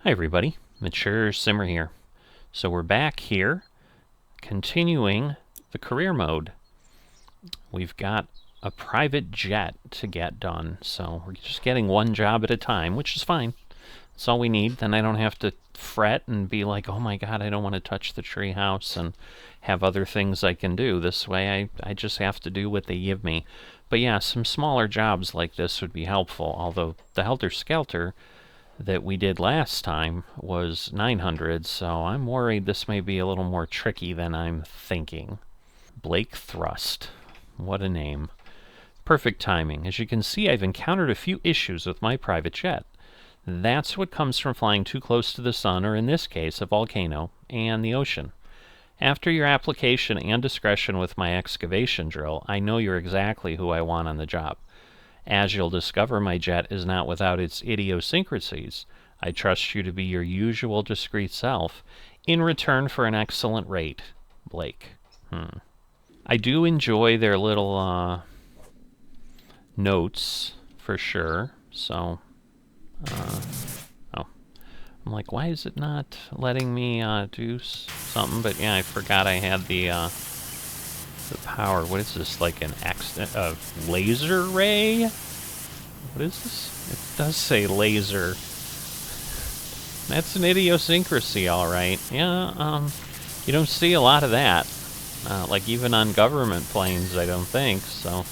Hi everybody, Mature Simmer here. So we're back here, continuing the career mode. We've got a private jet to get done, so we're just getting one job at a time, which is fine. That's all we need. Then I don't have to fret and be like, oh my god, I don't want to touch the tree house and have other things I can do. This way I just have to do what they give me. But yeah, some smaller jobs like this would be helpful, although the Helter Skelter that we did last time was 900, so I'm worried this may be a little more tricky than I'm thinking. Blake Thrust. What a name. Perfect timing. As you can see, I've encountered a few issues with my private jet. That's what comes from flying too close to the sun, or in this case, a volcano, and the ocean. After your application and discretion with my excavation drill, I know you're exactly who I want on the job. As you'll discover, my jet is not without its idiosyncrasies. I trust you to be your usual discreet self, in return for an excellent rate. Blake. I do enjoy their little notes, for sure, so... I'm like, why is it not letting me do something? But yeah, I forgot I had the power. What is this, like an laser ray? What is this? It does say laser. That's an idiosyncrasy, alright. Yeah, you don't see a lot of that. Like even on government planes, I don't think, so...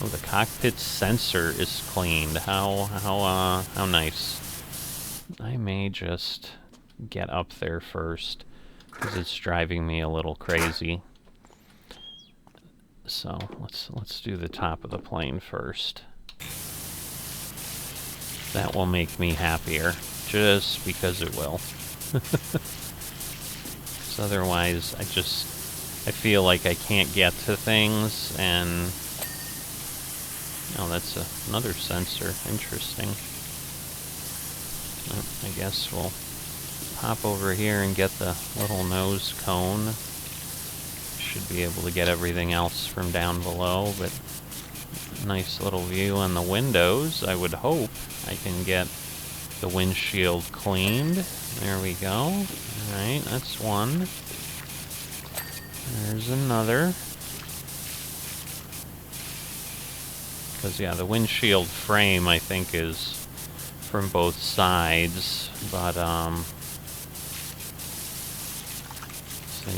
Oh, the cockpit sensor is cleaned. How nice. I may just get up there first, because it's driving me a little crazy. So let's do the top of the plane first. That will make me happier, just because it will. So otherwise, I feel like I can't get to things, and... Oh, that's another sensor. Interesting. Well, I guess we'll hop over here and get the little nose cone. Should be able to get everything else from down below, but nice little view on the windows. I would hope I can get the windshield cleaned. There we go. Alright, that's one. There's another. Because, yeah, the windshield frame, I think, is from both sides, but, so,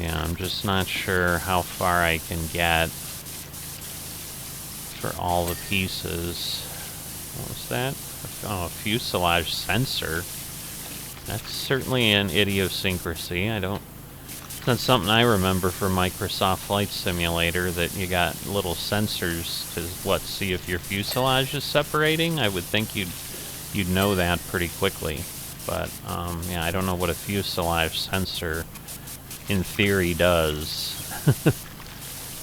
yeah, I'm just not sure how far I can get for all the pieces. What was that? Oh, a fuselage sensor. That's certainly an idiosyncrasy. It's not something I remember from Microsoft Flight Simulator, that you got little sensors to, see if your fuselage is separating. I would think you'd know that pretty quickly. But, yeah, I don't know what a fuselage sensor, in theory, does.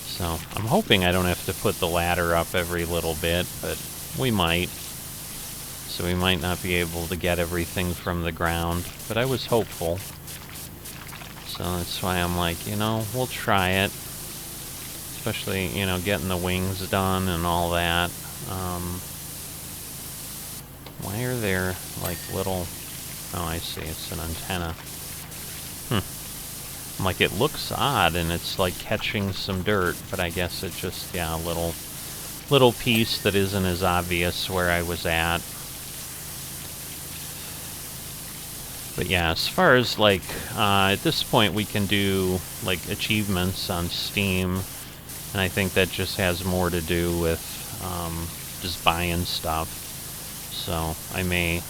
So, I'm hoping I don't have to put the ladder up every little bit, but we might. So we might not be able to get everything from the ground, but I was hopeful. So that's why I'm like, we'll try it. Especially, getting the wings done and all that. Why are there, like, little... Oh, I see, it's an antenna. I'm like, it looks odd, and it's, like, catching some dirt, but I guess it's just, yeah, a little piece that isn't as obvious where I was at. But yeah, as far as, like, at this point we can do, like, achievements on Steam, and I think that just has more to do with, just buying stuff. So, I may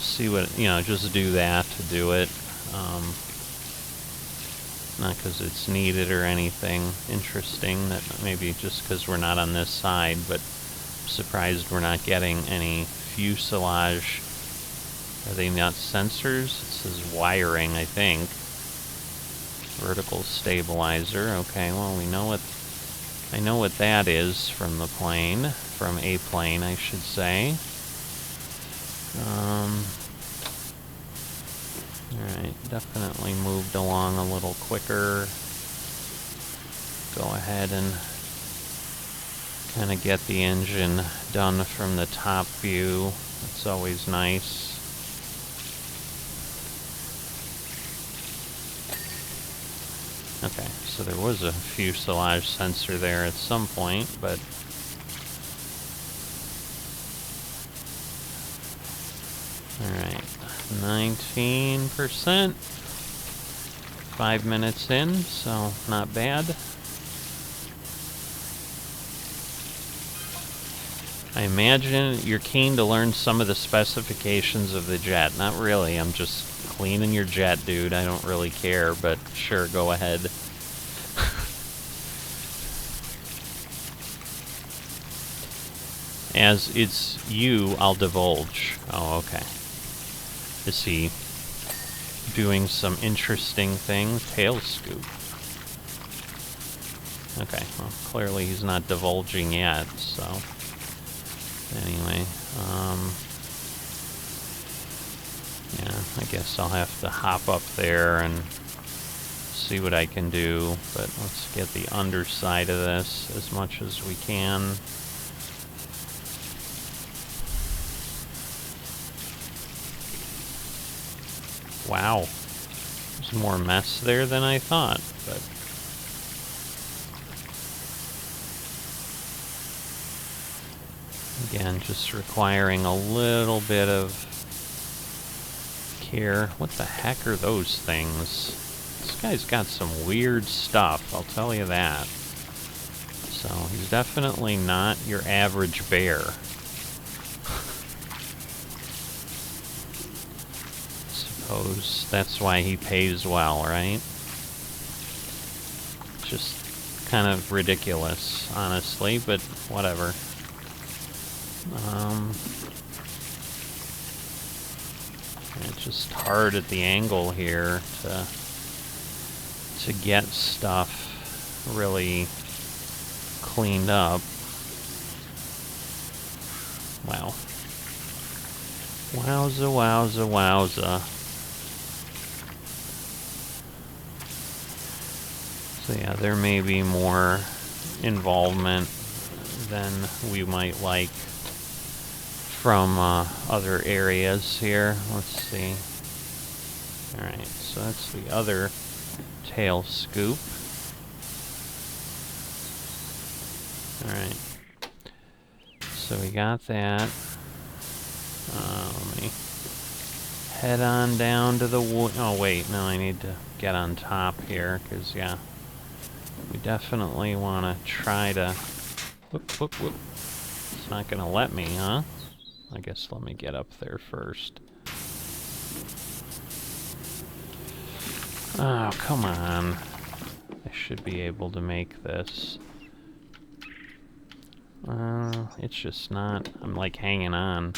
see what, just do that to do it. Not because it's needed or anything interesting, that maybe just because we're not on this side, but I'm surprised we're not getting any fuselage. Are they not sensors? It says wiring, I think. Vertical stabilizer. Okay, well, I know what that is from the plane. From a plane, I should say. Alright, definitely moved along a little quicker. Go ahead and kind of get the engine done from the top view. That's always nice. Okay, so there was a fuselage sensor there at some point, but... Alright, 19%. 5 minutes in, so not bad. I imagine you're keen to learn some of the specifications of the jet. Not really, I'm just cleaning your jet, dude. I don't really care, but sure, go ahead. As it's you, I'll divulge. Oh, okay. Is he doing some interesting thing? Tail scoop. Okay, well, clearly he's not divulging yet, so... Anyway, yeah, I guess I'll have to hop up there and see what I can do, but let's get the underside of this as much as we can. Wow, there's more mess there than I thought, but... Again, just requiring a little bit of care. What the heck are those things? This guy's got some weird stuff, I'll tell you that. So, he's definitely not your average bear. Suppose that's why he pays well, right? Just kind of ridiculous, honestly, but whatever. It's just hard at the angle here to get stuff really cleaned up. Wow. Wowza, wowza, wowza. So yeah, there may be more involvement than we might like from other areas here. Let's see. Alright, so that's the other tail scoop. Alright. So we got that. Let me head on down to the oh wait, no, I need to get on top here, because yeah, we definitely want to try to... Whoop, whoop, whoop. It's not going to let me, huh? I guess let me get up there first. Oh, come on. I should be able to make this. It's just not. I'm like hanging on.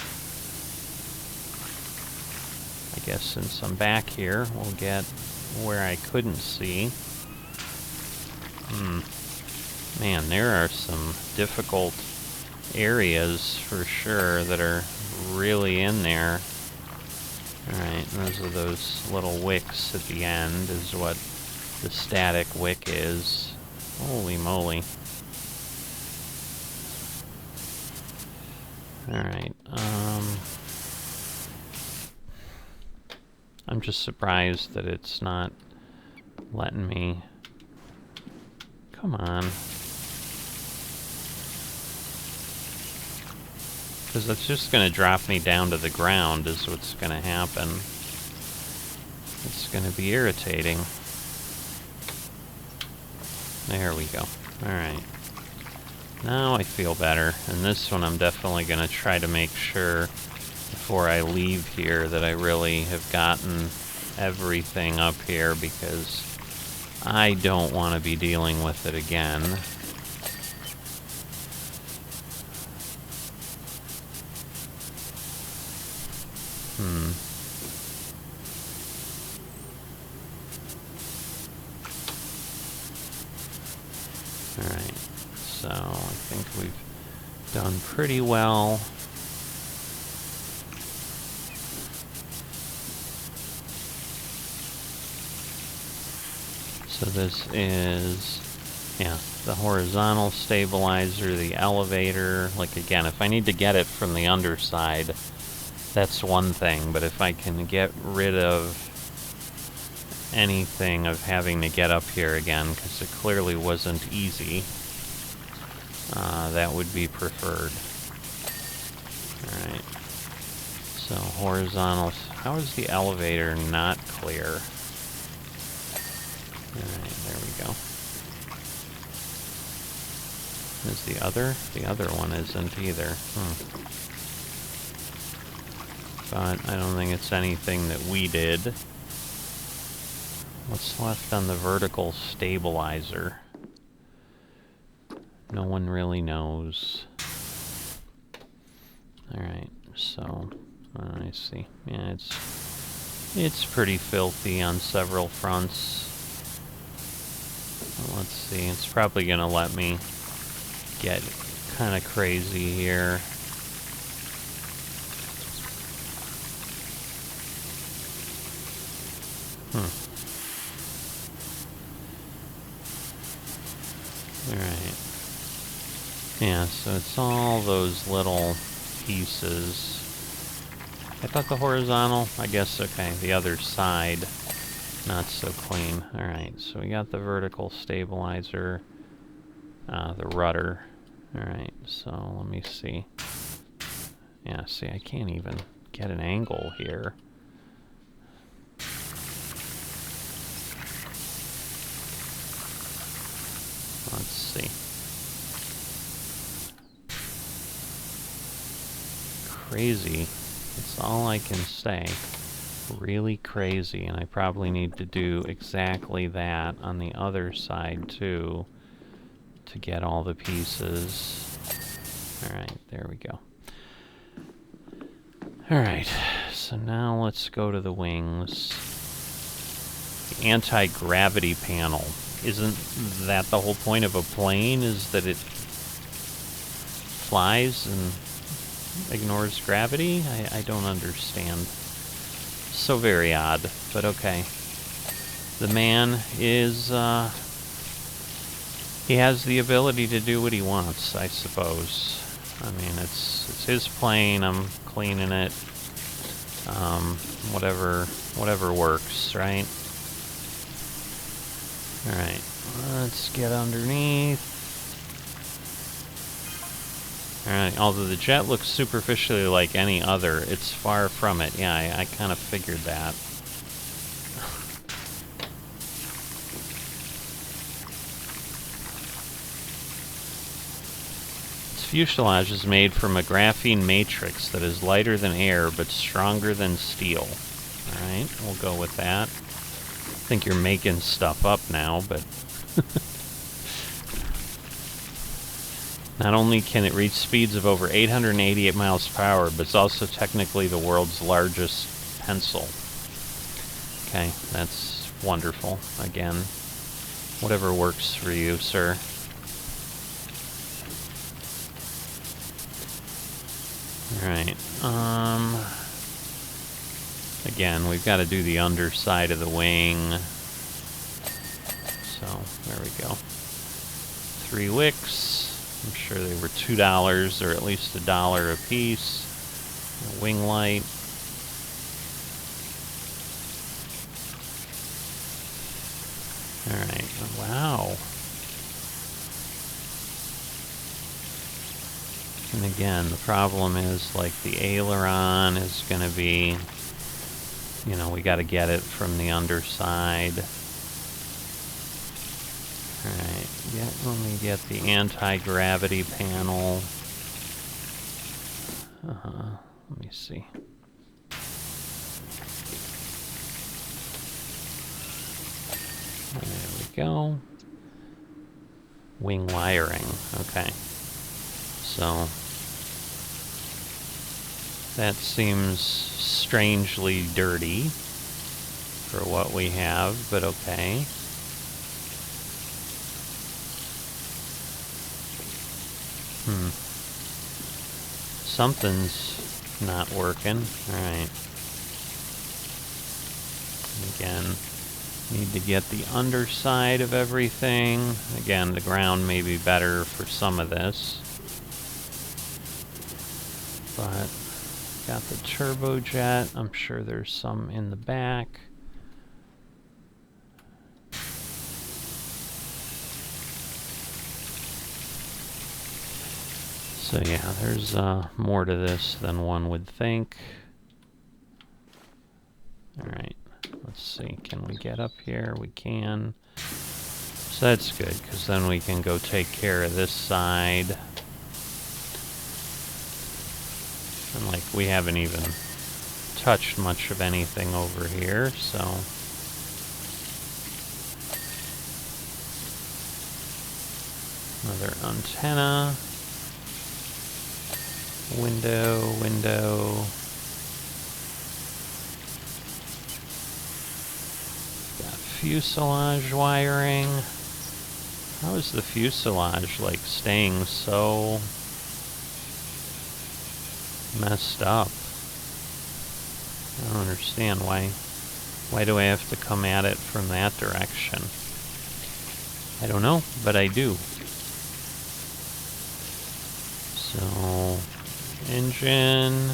I guess since I'm back here, we'll get where I couldn't see. Man, there are some difficult areas for sure that are really in there. Alright, those are those little wicks at the end is what the static wick is. Holy moly. Alright, I'm just surprised that it's not letting me... Come on. Because it's just going to drop me down to the ground is what's going to happen. It's going to be irritating. There we go. Alright. Now I feel better. And this one I'm definitely going to try to make sure before I leave here that I really have gotten everything up here, because I don't want to be dealing with it again. Alright, so I think we've done pretty well. So this is, yeah, the horizontal stabilizer, the elevator. Like again, if I need to get it from the underside, that's one thing, but if I can get rid of anything of having to get up here again, because it clearly wasn't easy. That would be preferred. Alright. So, horizontal. How is the elevator not clear? Alright, there we go. Is the other? The other one isn't either. But I don't think it's anything that we did. What's left on the vertical stabilizer? No one really knows. Alright, so I see. Yeah, it's pretty filthy on several fronts. Well, let's see, it's probably gonna let me get kind of crazy here. Alright. Yeah, so it's all those little pieces. I thought the horizontal, I guess, okay, the other side, not so clean. Alright, so we got the vertical stabilizer, the rudder. Alright, so let me see. Yeah, see, I can't even get an angle here. Let's see. Crazy. That's all I can say. Really crazy, and I probably need to do exactly that on the other side too to get all the pieces. Alright, there we go. Alright, so now let's go to the wings. The anti-gravity panel. Isn't that the whole point of a plane, is that it flies and ignores gravity? I don't understand. So very odd, but okay. The man is, he has the ability to do what he wants, I suppose. I mean, it's his plane, I'm cleaning it. Whatever works, right? Alright, let's get underneath. Alright, although the jet looks superficially like any other, it's far from it. Yeah, I kind of figured that. Its fuselage is made from a graphene matrix that is lighter than air but stronger than steel. Alright, we'll go with that. I think you're making stuff up now, but... Not only can it reach speeds of over 888 miles per hour, but it's also technically the world's largest pencil. Okay, that's wonderful. Again, whatever works for you, sir. Alright, again, we've got to do the underside of the wing. So, there we go. 3 wicks. I'm sure they were $2 or at least $1 a piece. A wing light. Alright, wow. And again, the problem is, like, the aileron is going to be, you know, we got to get it from the underside. Alright, yeah, let me get the anti-gravity panel. Let me see. There we go. Wing wiring, okay. So, that seems strangely dirty for what we have, but okay. Something's not working. Alright. Again, need to get the underside of everything. Again, the ground may be better for some of this. But, got the turbojet. I'm sure there's some in the back. So yeah, there's more to this than one would think. Alright, let's see, can we get up here? We can. So that's good, because then we can go take care of this side. And like, we haven't even touched much of anything over here, so... Another antenna. Window. Got fuselage wiring. How is the fuselage, like, staying so messed up? I don't understand why do I have to come at it from that direction? I don't know, but I do. So, engine.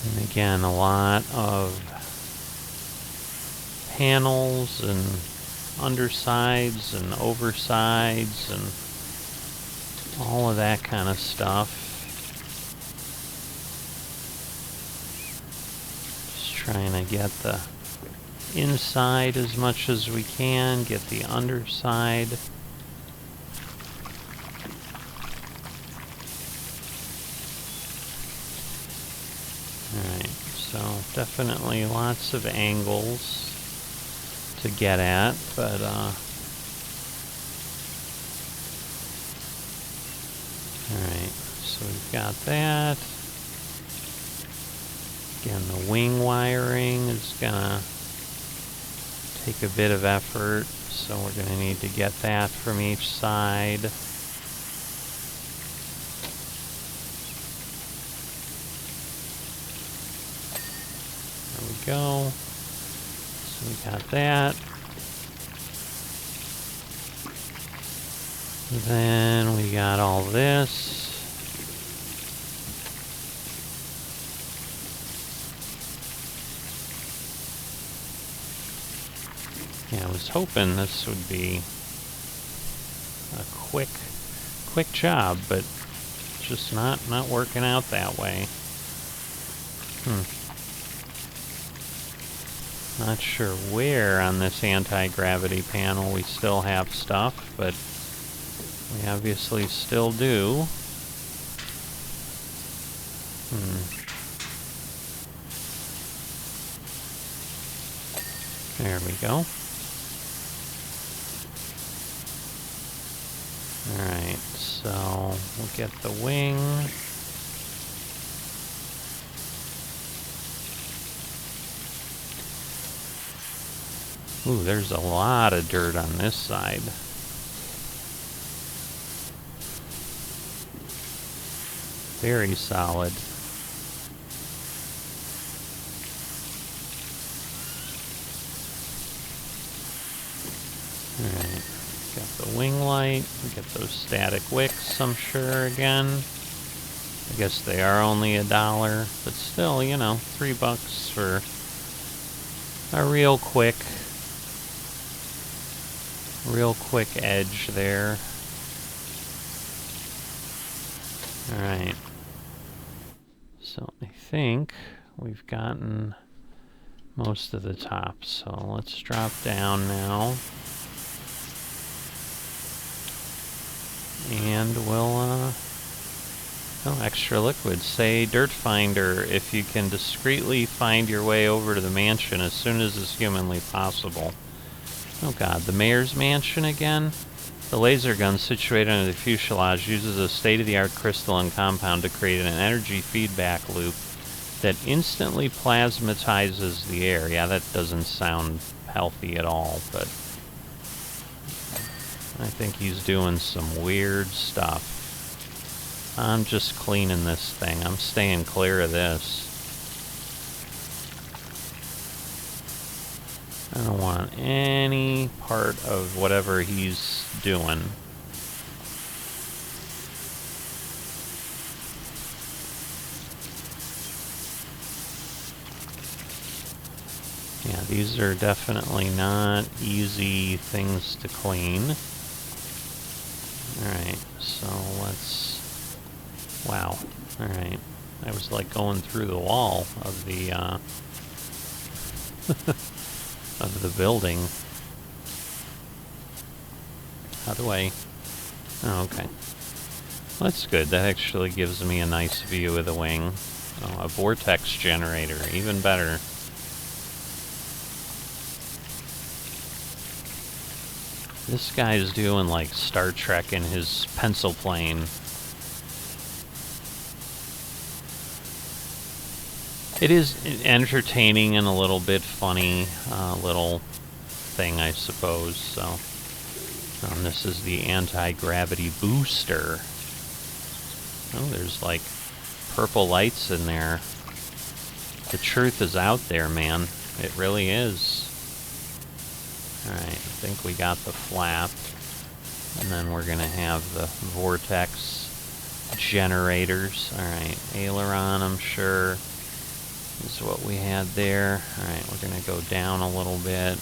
And again, a lot of panels and undersides and oversides and all of that kind of stuff. Just trying to get the inside as much as we can, get the underside. Alright, so definitely lots of angles to get at, but alright, so we've got that. Again, the wing wiring is gonna take a bit of effort, so we're gonna need to get that from each side. There we go. So we got that. Then we got all this. Yeah, I was hoping this would be a quick job, but it's just not working out that way. Not sure where on this anti-gravity panel we still have stuff, but we obviously still do. There we go. Alright, so we'll get the wing. Ooh, there's a lot of dirt on this side. Very solid. Alright, got the wing light, get those static wicks, I'm sure, again. I guess they are only $1, but still, you know, $3 for a real quick edge there. Alright. So I think we've gotten most of the top. So let's drop down now. And we'll, oh, extra liquid. Say, Dirt Finder, if you can discreetly find your way over to the mansion as soon as is humanly possible. Oh god, the mayor's mansion again? The laser gun situated under the fuselage uses a state-of-the-art crystalline compound to create an energy feedback loop that instantly plasmatizes the air. Yeah, that doesn't sound healthy at all, but I think he's doing some weird stuff. I'm just cleaning this thing. I'm staying clear of this. I don't want any part of whatever he's doing. Yeah, these are definitely not easy things to clean. Alright, so let's... Wow. Alright. I was like going through the wall of the, of the building. How do I... Oh, okay. That's good. That actually gives me a nice view of the wing. Oh, a vortex generator. Even better. This guy's doing like Star Trek in his pencil plane. It is entertaining and a little bit funny little thing, I suppose. So, this is the anti-gravity booster. Oh, there's like purple lights in there. The truth is out there, man. It really is. Alright, I think we got the flap. And then we're gonna have the vortex generators. Alright, aileron, I'm sure, is what we had there. Alright, we're gonna go down a little bit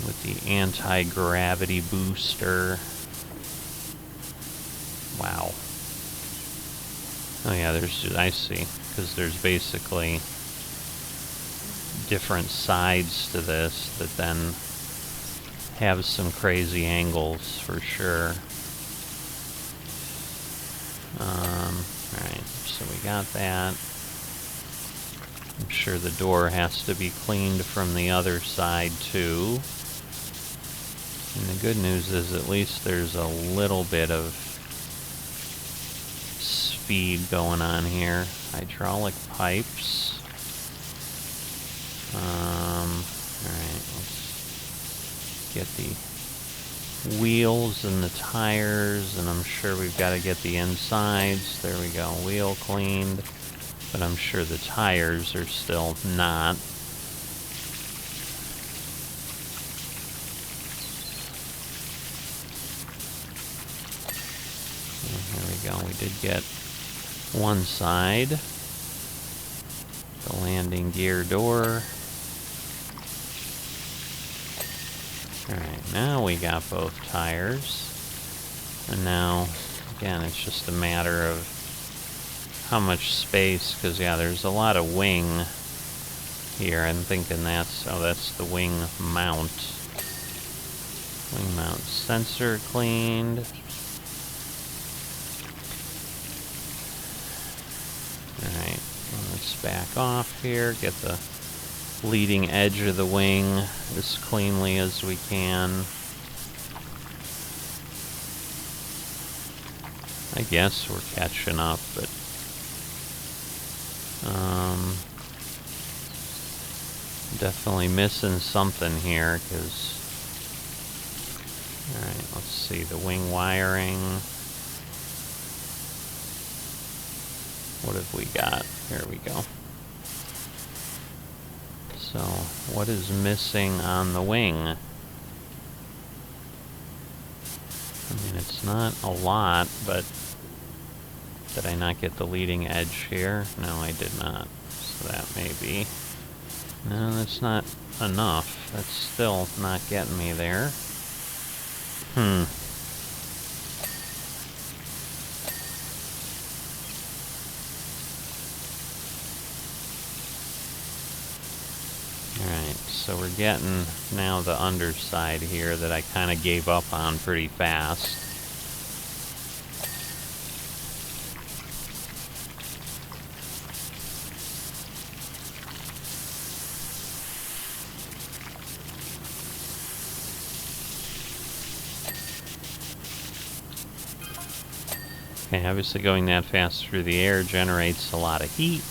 with the anti-gravity booster. Wow. Oh yeah, I see, because there's basically different sides to this that then have some crazy angles for sure. Alright, so we got that. I'm sure the door has to be cleaned from the other side too. And the good news is at least there's a little bit of speed going on here. Hydraulic pipes. Alright, let's get the wheels and the tires, and I'm sure we've got to get the insides. There we go, wheel cleaned. But I'm sure the tires are still not. Here we go, we did get one side. The landing gear door. Alright, now we got both tires. And now, again, it's just a matter of how much space, because yeah, there's a lot of wing here. I'm thinking that's the wing mount. Wing mount sensor cleaned. Alright, let's back off here, get the leading edge of the wing as cleanly as we can. I guess we're catching up, but definitely missing something here, because alright, let's see, the wing wiring. What have we got? Here we go. So, what is missing on the wing? I mean, it's not a lot, but did I not get the leading edge here? No, I did not. So that may be... No, that's not enough. That's still not getting me there. Alright, so we're getting now the underside here that I kind of gave up on pretty fast. Okay, obviously going that fast through the air generates a lot of heat.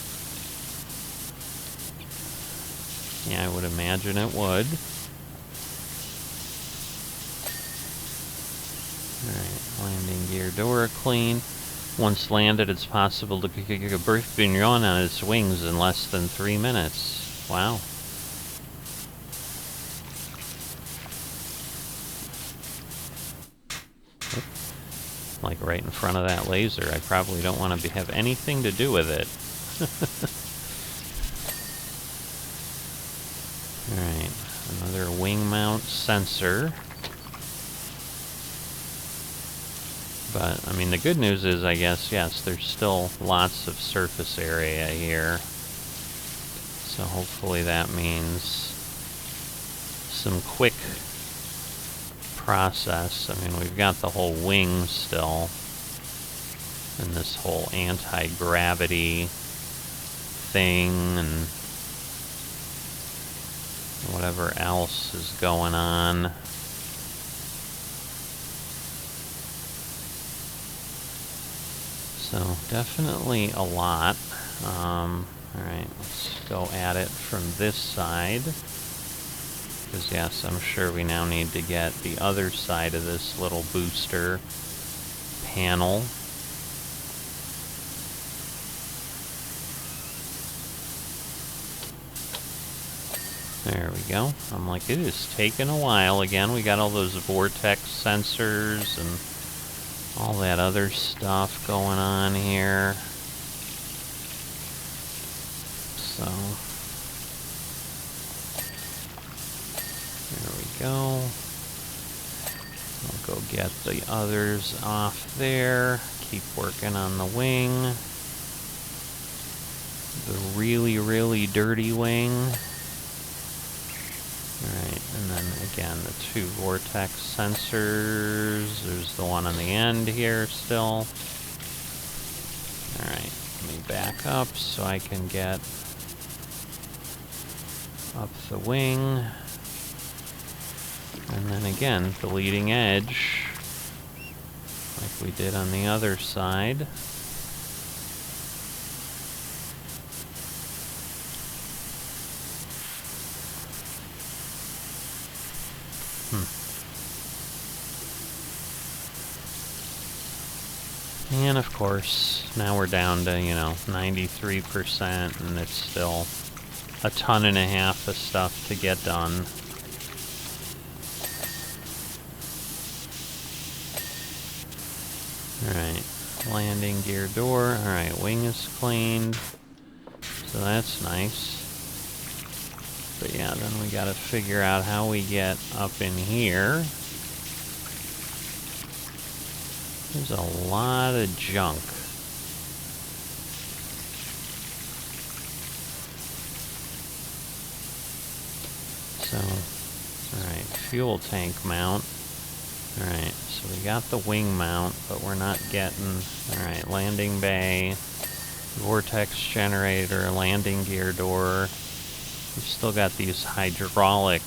Yeah, I would imagine it would. Alright, landing gear door clean. Once landed, it's possible to kick a birth bignon on its wings in less than 3 minutes. Wow. Like right in front of that laser. I probably don't want to have anything to do with it. sensor. But, I mean, the good news is, I guess, yes, there's still lots of surface area here. So hopefully that means some quick process. I mean, we've got the whole wing still, and this whole anti-gravity thing, and whatever else is going on. So definitely a lot. Alright, let's go at it from this side. Because yes, I'm sure we now need to get the other side of this little booster panel. There we go. I'm like, it is taking a while. Again, we got all those vortex sensors and all that other stuff going on here. So, there we go. I'll go get the others off there. Keep working on the wing. The really, really dirty wing. Alright, and then again, the two vortex sensors. There's the one on the end here still. Alright, let me back up so I can get up the wing. And then again, the leading edge, like we did on the other side. And of course, now we're down to, 93%, and it's still a ton and a half of stuff to get done. Alright, landing gear door. Alright, wing is cleaned, so that's nice. But yeah, then we gotta figure out how we get up in here. There's a lot of junk. So, alright, fuel tank mount. Alright, so we got the wing mount, but we're not getting... Alright, landing bay, vortex generator, landing gear door. We've still got these hydraulic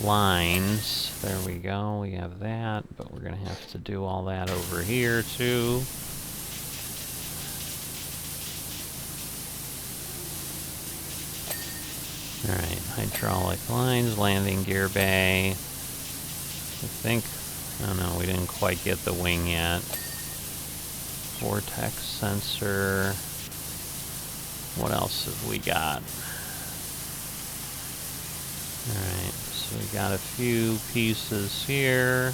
lines. There we go, we have that, but we're gonna have to do all that over here too. Alright, hydraulic lines, landing gear bay. I think, oh no, we didn't quite get the wing yet. Vortex sensor. What else have we got? Alright, so we got a few pieces here.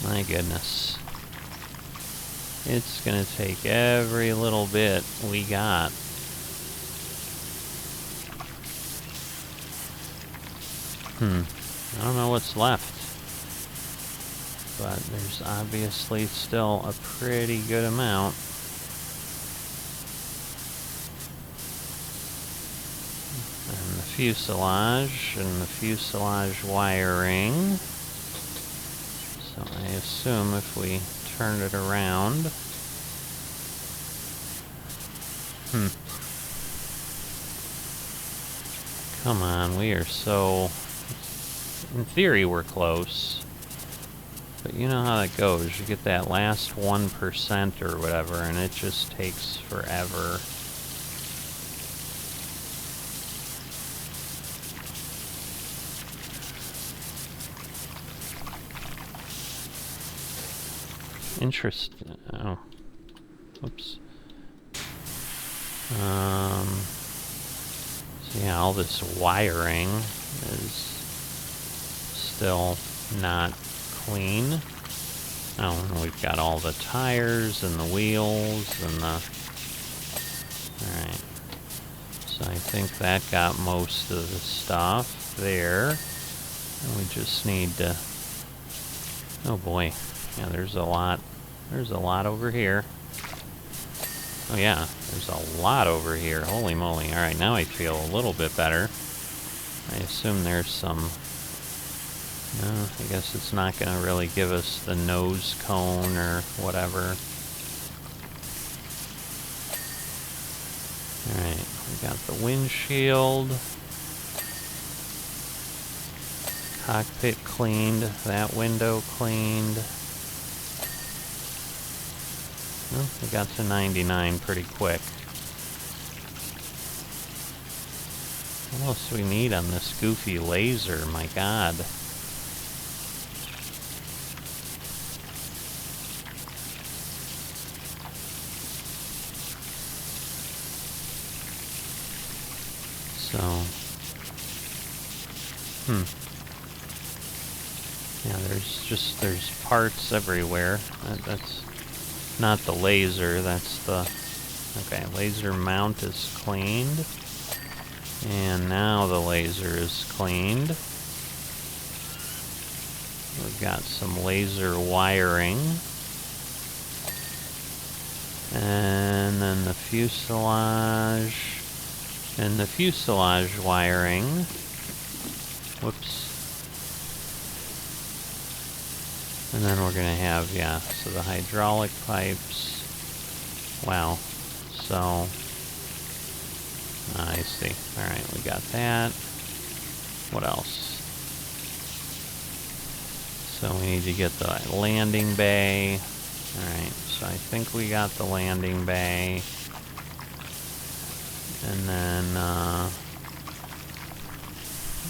My goodness. It's gonna take every little bit we got. I don't know what's left. But there's obviously still a pretty good amount. And the fuselage and the fuselage wiring. So I assume if we turn it around. Come on, we are so... In theory, we're close. But you know how that goes. You get that last 1% or whatever, and it just takes forever. Interesting. Oh. Oops. So yeah, all this wiring is still not clean. Oh, and we've got all the tires and the wheels and the... Alright. So I think that got most of the stuff there. And we just need to... Oh boy. Yeah, there's a lot. There's a lot over here. Oh yeah, there's a lot over here. Holy moly. Alright, now I feel a little bit better. I assume there's some... No, I guess it's not going to really give us the nose cone or whatever. Alright, we got the windshield. Cockpit cleaned. That window cleaned. Well, we got to 99 pretty quick. What else do we need on this goofy laser? My god. So... Yeah, there's parts everywhere. That's not the laser, that's the... Okay, laser mount is cleaned. And now the laser is cleaned. We've got some laser wiring. And then the fuselage. And the fuselage wiring. Whoops. And then we're going to have, yeah, so the hydraulic pipes. Wow. So, I see. Alright, we got that. What else? So we need to get the landing bay. Alright, so I think we got the landing bay. And then,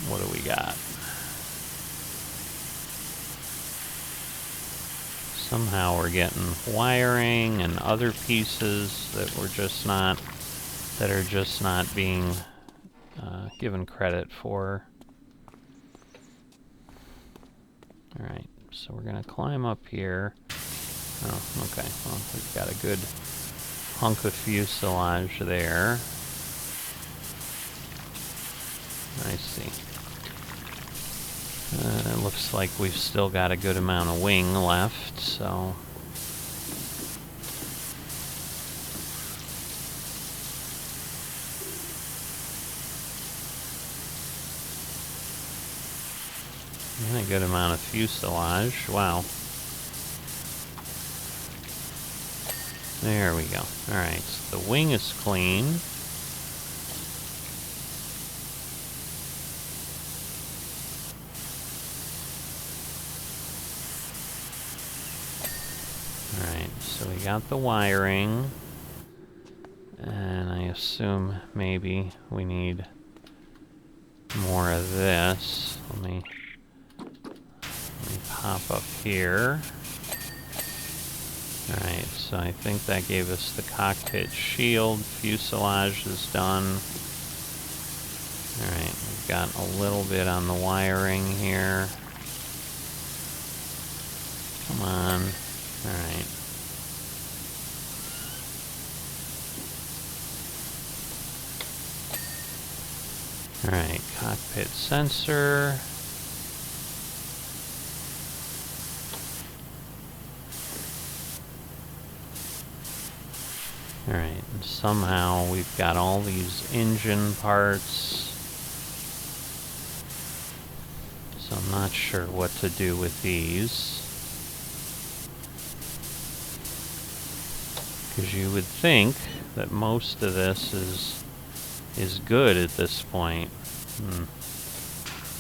what do we got? Somehow we're getting wiring and other pieces that we're just not, that are just not being given credit for. Alright, so we're going to climb up here. Oh, okay, well, we've got a good hunk of fuselage there. I see. It looks like we've still got a good amount of wing left, so... A good amount of fuselage. Wow. There we go. Alright, so the wing is clean. Alright, so we got the wiring. And I assume maybe we need more of this. Let me pop up here. Alright, so I think that gave us the cockpit shield. Fuselage is done. Alright, we've got a little bit on the wiring here. Come on. Alright. Alright, cockpit sensor. Alright, and somehow we've got all these engine parts. So I'm not sure what to do with these. Because you would think that most of this is good at this point.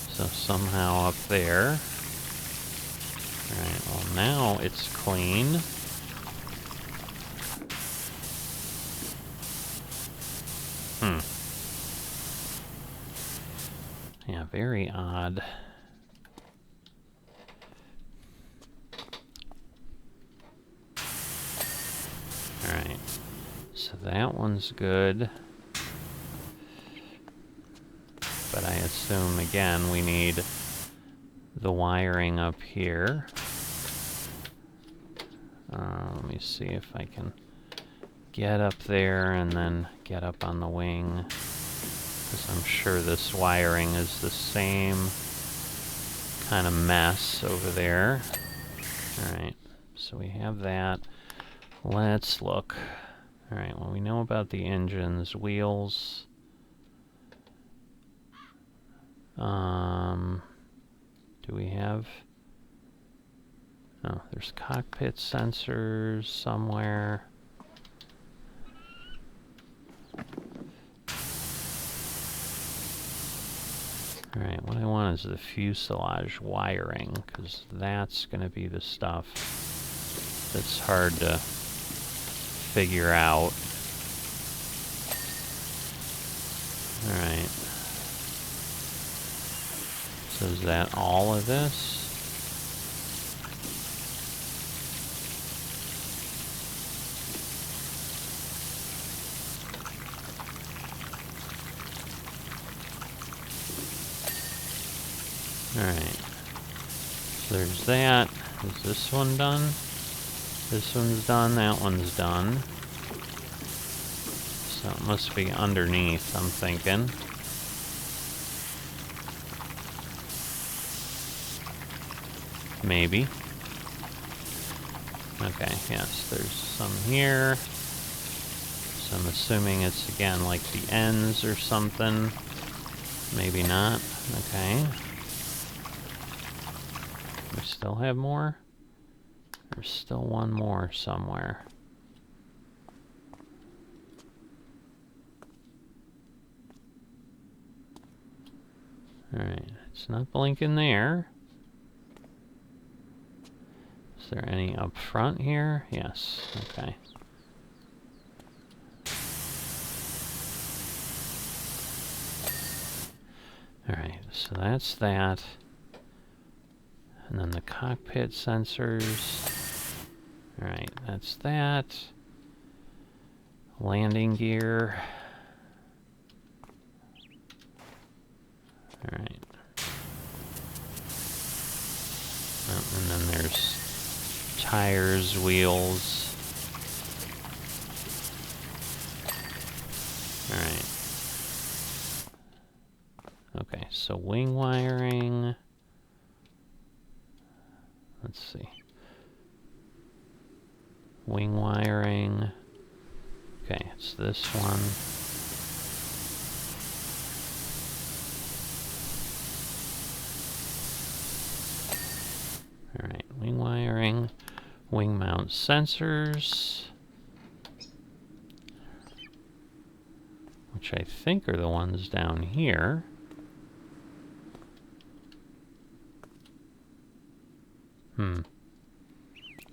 So somehow up there. Alright, well now it's clean. Yeah, very odd. Alright, so that one's good. But I assume, again, we need the wiring up here. Let me see if I can get up there and then get up on the wing. because I'm sure this wiring is the same kind of mess over there. Alright, so we have that. Let's look. Alright, well, we know about the engines, wheels. Do we have... Oh, there's cockpit sensors somewhere. Alright, what I want is the fuselage wiring, because that's going to be the stuff that's hard to figure out. Alright. So is that all of this? Alright. So there's that. Is this one done? This one's done, that one's done. So it must be underneath, I'm thinking. Maybe. Okay, yes, there's some here. So I'm assuming it's, again, like the ends or something. Maybe not. Okay. We still have more? There's still one more somewhere. Alright, it's not blinking there. Is there any up front here? Yes, okay. Alright, so that's that. And then the cockpit sensors. Alright, that's that. Landing gear. Alright. Oh, and then there's tires, wheels. Alright. Okay, so wing wiring. Let's see. Wing wiring. Okay, it's this one. Alright, wing wiring. Wing mount sensors. Which I think are the ones down here.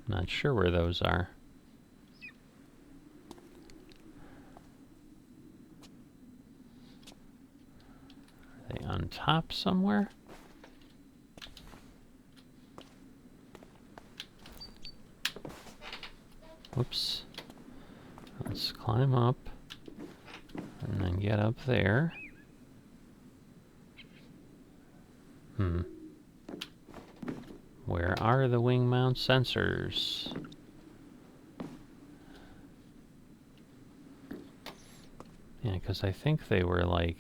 Not sure where those are. Are they on top somewhere? Whoops. Let's climb up and then get up there. Where are the wing mount sensors? Yeah, because I think they were like...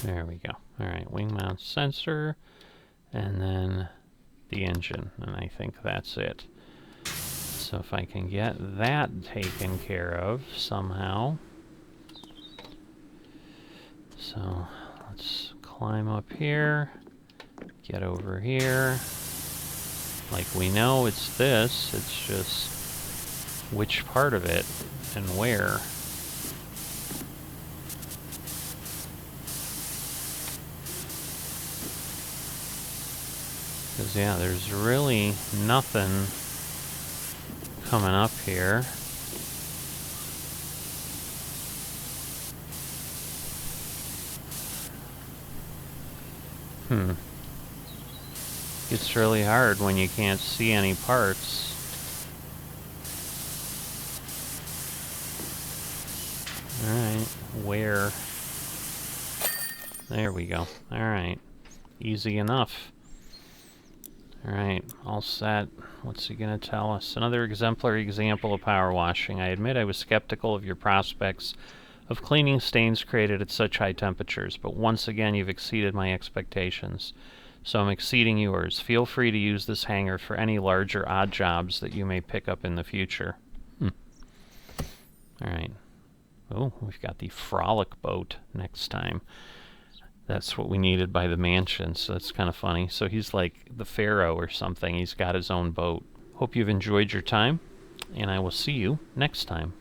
There we go. Alright, wing mount sensor, and then the engine, and I think that's it. So if I can get that taken care of somehow. So let's climb up here, get over here. Like we know it's this, it's just which part of it and where. Because, yeah, there's really nothing coming up here. It's really hard when you can't see any parts. Alright, where? There we go. Alright. Easy enough. Alright, all set. What's he gonna tell us? Another exemplary example of power washing. I admit I was skeptical of your prospects of cleaning stains created at such high temperatures, but once again you've exceeded my expectations. So I'm exceeding yours. Feel free to use this hanger for any large or odd jobs that you may pick up in the future. Alright. Oh, we've got the frolic boat next time. That's what we needed by the mansion, so that's kind of funny. So he's like the pharaoh or something. He's got his own boat. Hope you've enjoyed your time, and I will see you next time.